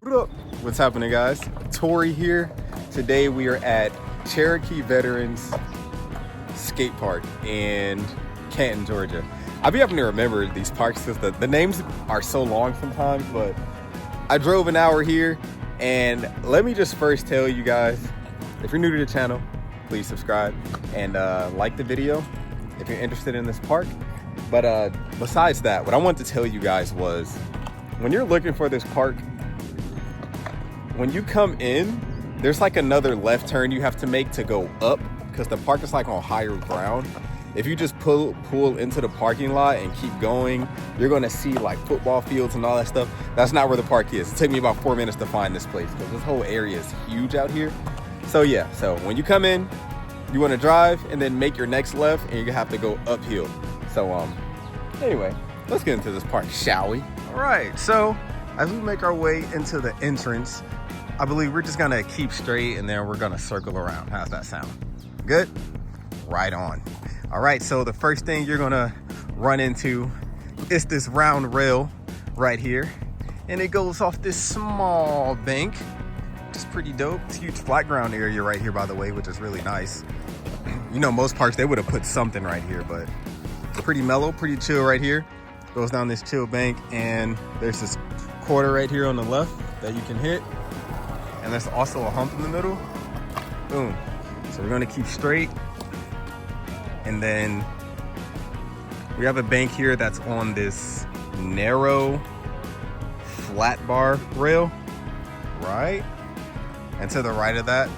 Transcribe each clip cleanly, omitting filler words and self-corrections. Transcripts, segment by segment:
What up? What's happening, guys? Tori here. Today we are at Cherokee Veterans Skatepark in Canton, Georgia. I'll be having to remember these parks because the names are so long sometimes, but I drove an hour here, and let me just first tell you guys, if you're new to the channel, please subscribe and like the video if you're interested in this park. But besides that, what I want to tell you guys was, when you're looking for this park, when you come in, there's like another left turn you have to make to go up because the park is like on higher ground. If you just pull into the parking lot and keep going, you're gonna see like football fields and all that stuff. That's not where the park is. It took me about 4 minutes to find this place because this whole area is huge out here. So yeah, so when you come in, you wanna drive and then make your next left and you have to go uphill. So anyway, let's get into this park, shall we? All right, so as we make our way into the entrance, I believe we're just gonna keep straight and then we're gonna circle around. How's that sound? Good? Right on. All right, so the first thing you're gonna run into is this round rail right here. And it goes off this small bank, which is pretty dope. It's a huge flat ground area right here, by the way, which is really nice. You know, most parks, they would have put something right here, but pretty mellow, pretty chill right here. Goes down this chill bank, and there's this quarter right here on the left that you can hit. And there's also a hump in the middle. Boom. So we're gonna keep straight. And then we have a bank here that's on this narrow flat bar rail, right? And to the right of that,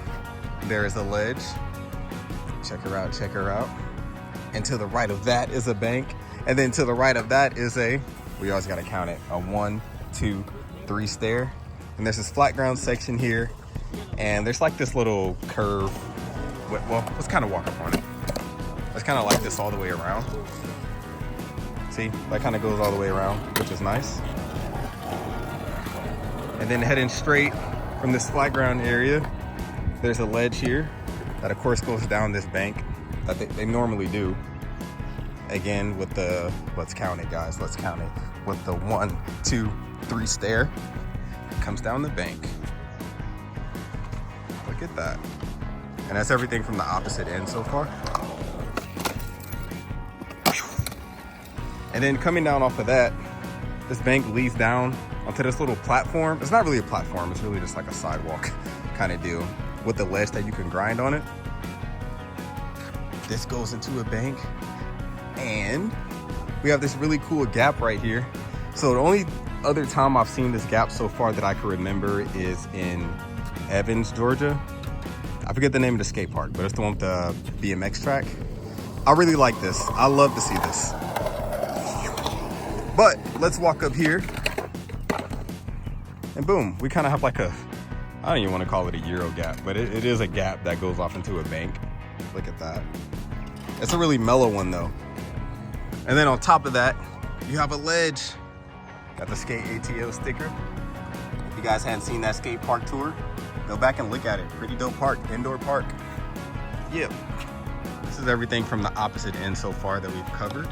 there is a ledge. Check her out, check her out. And to the right of that is a bank. And then to the right of that is we always gotta count it, a 1, 2, 3 stair. And there's this flat ground section here. And there's like this little curve. Well, let's kind of walk up on it. It's kind of like this all the way around. See, that kind of goes all the way around, which is nice. And then heading straight from this flat ground area, there's a ledge here that of course goes down this bank that they normally do. Again, with the, let's count it, guys, let's count it. With the 1, 2, 3 stair, it comes down the bank. Look at that. And that's everything from the opposite end so far. And then coming down off of that, this bank leads down onto this little platform. It's not really a platform, it's really just like a sidewalk kind of deal with the ledge that you can grind on it. This goes into a bank, and we have this really cool gap right here. So the only other time I've seen this gap so far that I can remember is in Evans, Georgia. I forget the name of the skate park, but it's the one with the BMX track. I really like this. I love to see this. But let's walk up here, and boom, we kind of have like a, I don't even want to call it a Euro gap, but it is a gap that goes off into a bank. Look at that. It's a really mellow one though. And then on top of that, you have a ledge. Got the Skate ATL sticker. If you guys hadn't seen that skate park tour, go back and look at it. Pretty dope park, indoor park. Yep. This is everything from the opposite end so far that we've covered.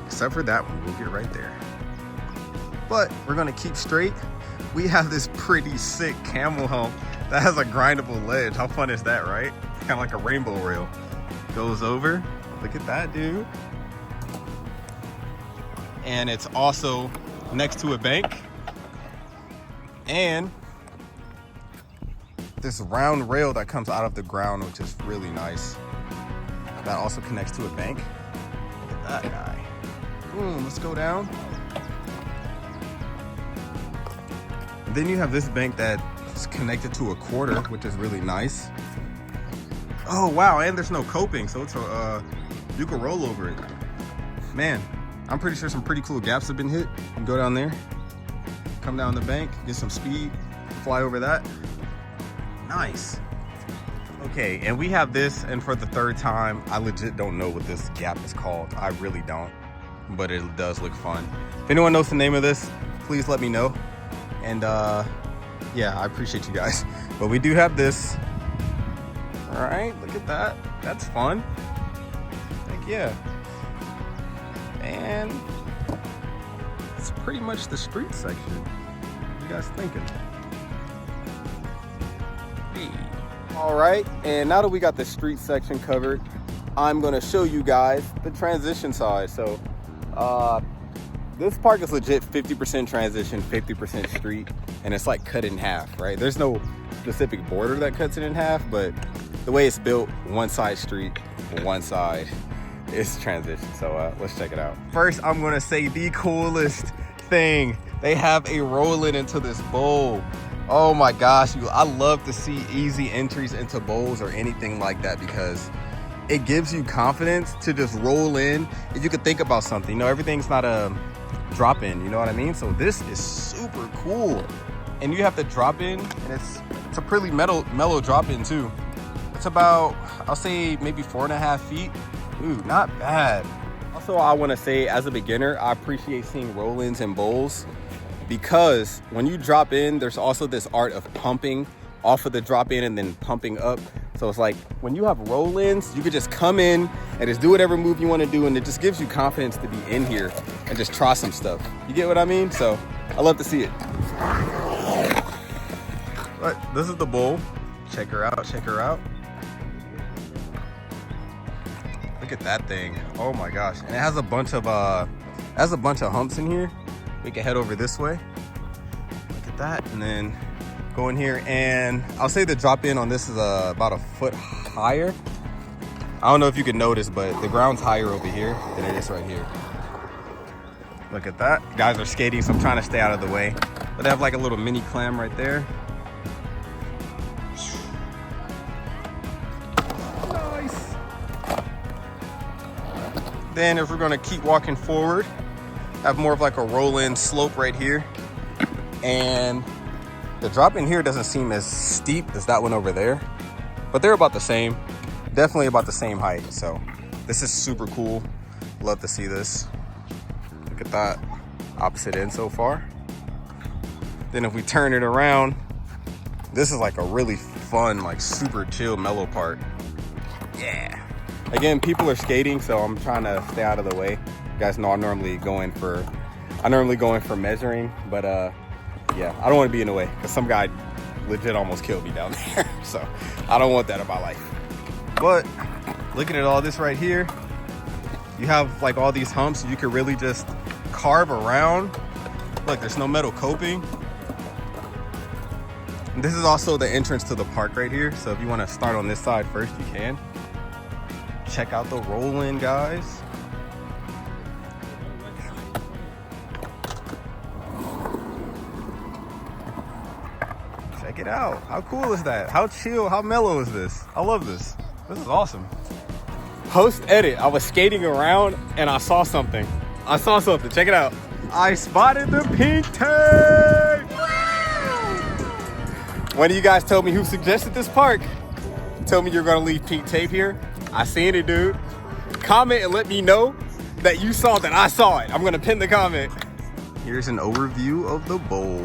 Except for that one, we'll get right there. But we're gonna keep straight. We have this pretty sick camel hump that has a grindable ledge. How fun is that, right? Kind of like a rainbow rail. Goes over, look at that, dude. And it's also next to a bank. And this round rail that comes out of the ground, which is really nice. That also connects to a bank. Look at that guy. Boom, let's go down. And then you have this bank that's connected to a quarter, which is really nice. Oh wow, and there's no coping, so it's you can roll over it. Man, I'm pretty sure some pretty cool gaps have been hit. You can go down there, come down the bank, get some speed, fly over that. Nice. Okay, and we have this, and for the third time, I legit don't know what this gap is called. I really don't, but it does look fun. If anyone knows the name of this, please let me know. And yeah, I appreciate you guys. But we do have this. All right, look at that. That's fun. Heck yeah. And it's pretty much the street section. What are you guys thinking? All right, and now that we got the street section covered, I'm gonna show you guys the transition side. So this park is legit 50% transition, 50% street, and it's like cut in half, right? There's no specific border that cuts it in half, but the way it's built, one side street, one side is transition. So let's check it out. First, I'm gonna say the coolest thing. They have a roll-in into this bowl. Oh my gosh, I love to see easy entries into bowls or anything like that because it gives you confidence to just roll in and you can think about something. You know, everything's not a drop in, you know what I mean? So this is super cool. And you have to drop in, and it's a pretty mellow drop in too. It's about, I'll say maybe 4.5 feet. Ooh, not bad. Also, I wanna say as a beginner, I appreciate seeing roll-ins and bowls, because when you drop in, there's also this art of pumping off of the drop in and then pumping up. So it's like when you have roll-ins, you could just come in and just do whatever move you want to do, and it just gives you confidence to be in here and just try some stuff. You get what I mean? So I love to see it. But this is the bowl. Check her out, check her out. Look at that thing. Oh my gosh. And it has a bunch of humps in here. We can head over this way. Look at that, and then go in here, and I'll say the drop in on this is about a foot higher. I don't know if you can notice, but the ground's higher over here than it is right here. Look at that. Guys are skating, so I'm trying to stay out of the way. But they have like a little mini clam right there. Nice. Then if we're gonna keep walking forward, have more of like a roll-in slope right here, and the drop in here doesn't seem as steep as that one over there, but they're about the same, definitely about the same height. So this is super cool. Love to see this. Look at that, opposite end so far. Then if we turn it around, this is like a really fun, like super chill, mellow part. Yeah. Again, people are skating, so I'm trying to stay out of the way. You guys know I normally go in for measuring, but yeah, I don't want to be in the way because some guy legit almost killed me down there. So I don't want that in my life. But looking at all this right here, you have like all these humps. You can really just carve around. Look, there's no metal coping. And this is also the entrance to the park right here. So if you want to start on this side first, you can. Check out the roll-in, guys. Check it out. How cool is that? How chill, how mellow is this? I love this. This is awesome. Post edit, I was skating around and I saw something. Check it out. I spotted the pink tape. One of you guys told me who suggested this park. Told me you're gonna leave pink tape here. I seen it, dude. Comment and let me know that you saw that I saw it. I'm gonna pin the comment. Here's an overview of the bowl.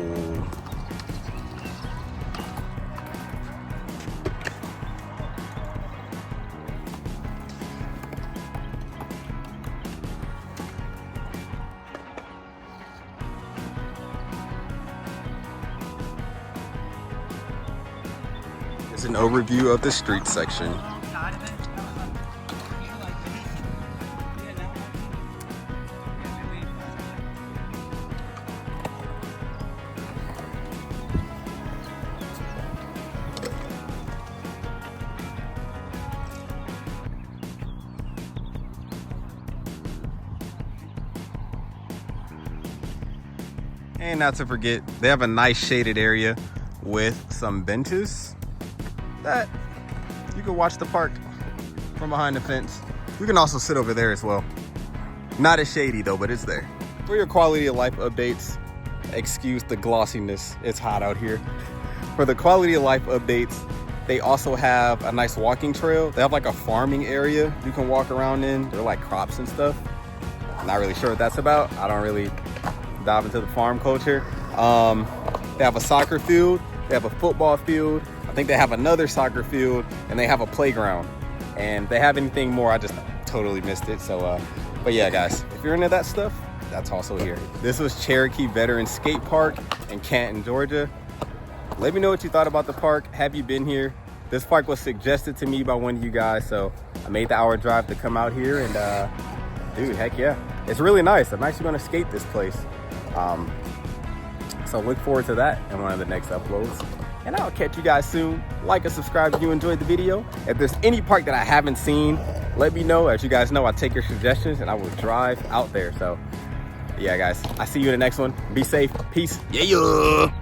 Here's an overview of the street section. And not to forget, they have a nice shaded area with some benches that you can watch the park from behind the fence. You can also sit over there as well. Not as shady though, but it's there. For your quality of life updates, excuse the glossiness, it's hot out here. For the quality of life updates, they also have a nice walking trail. They have like a farming area you can walk around in. They're like crops and stuff. I'm not really sure what that's about. I don't really dive into the farm culture. They have a soccer field, they have a football field, I think they have another soccer field, and they have a playground. And they have anything more, I just totally missed it. So but yeah guys, if you're into that stuff, that's also here. This was Cherokee Veteran Skate Park in Canton, Georgia. Let me know what you thought about the park. Have you been here? This park was suggested to me by one of you guys, so I made the hour drive to come out here, and dude, heck yeah. It's really nice. I'm actually gonna skate this place. So look forward to that in one of the next uploads. And I'll catch you guys soon. Like and subscribe if you enjoyed the video. If there's any park that I haven't seen, let me know. As you guys know, I take your suggestions and I will drive out there. So yeah, guys, I'll see you in the next one. Be safe. Peace. Yeah.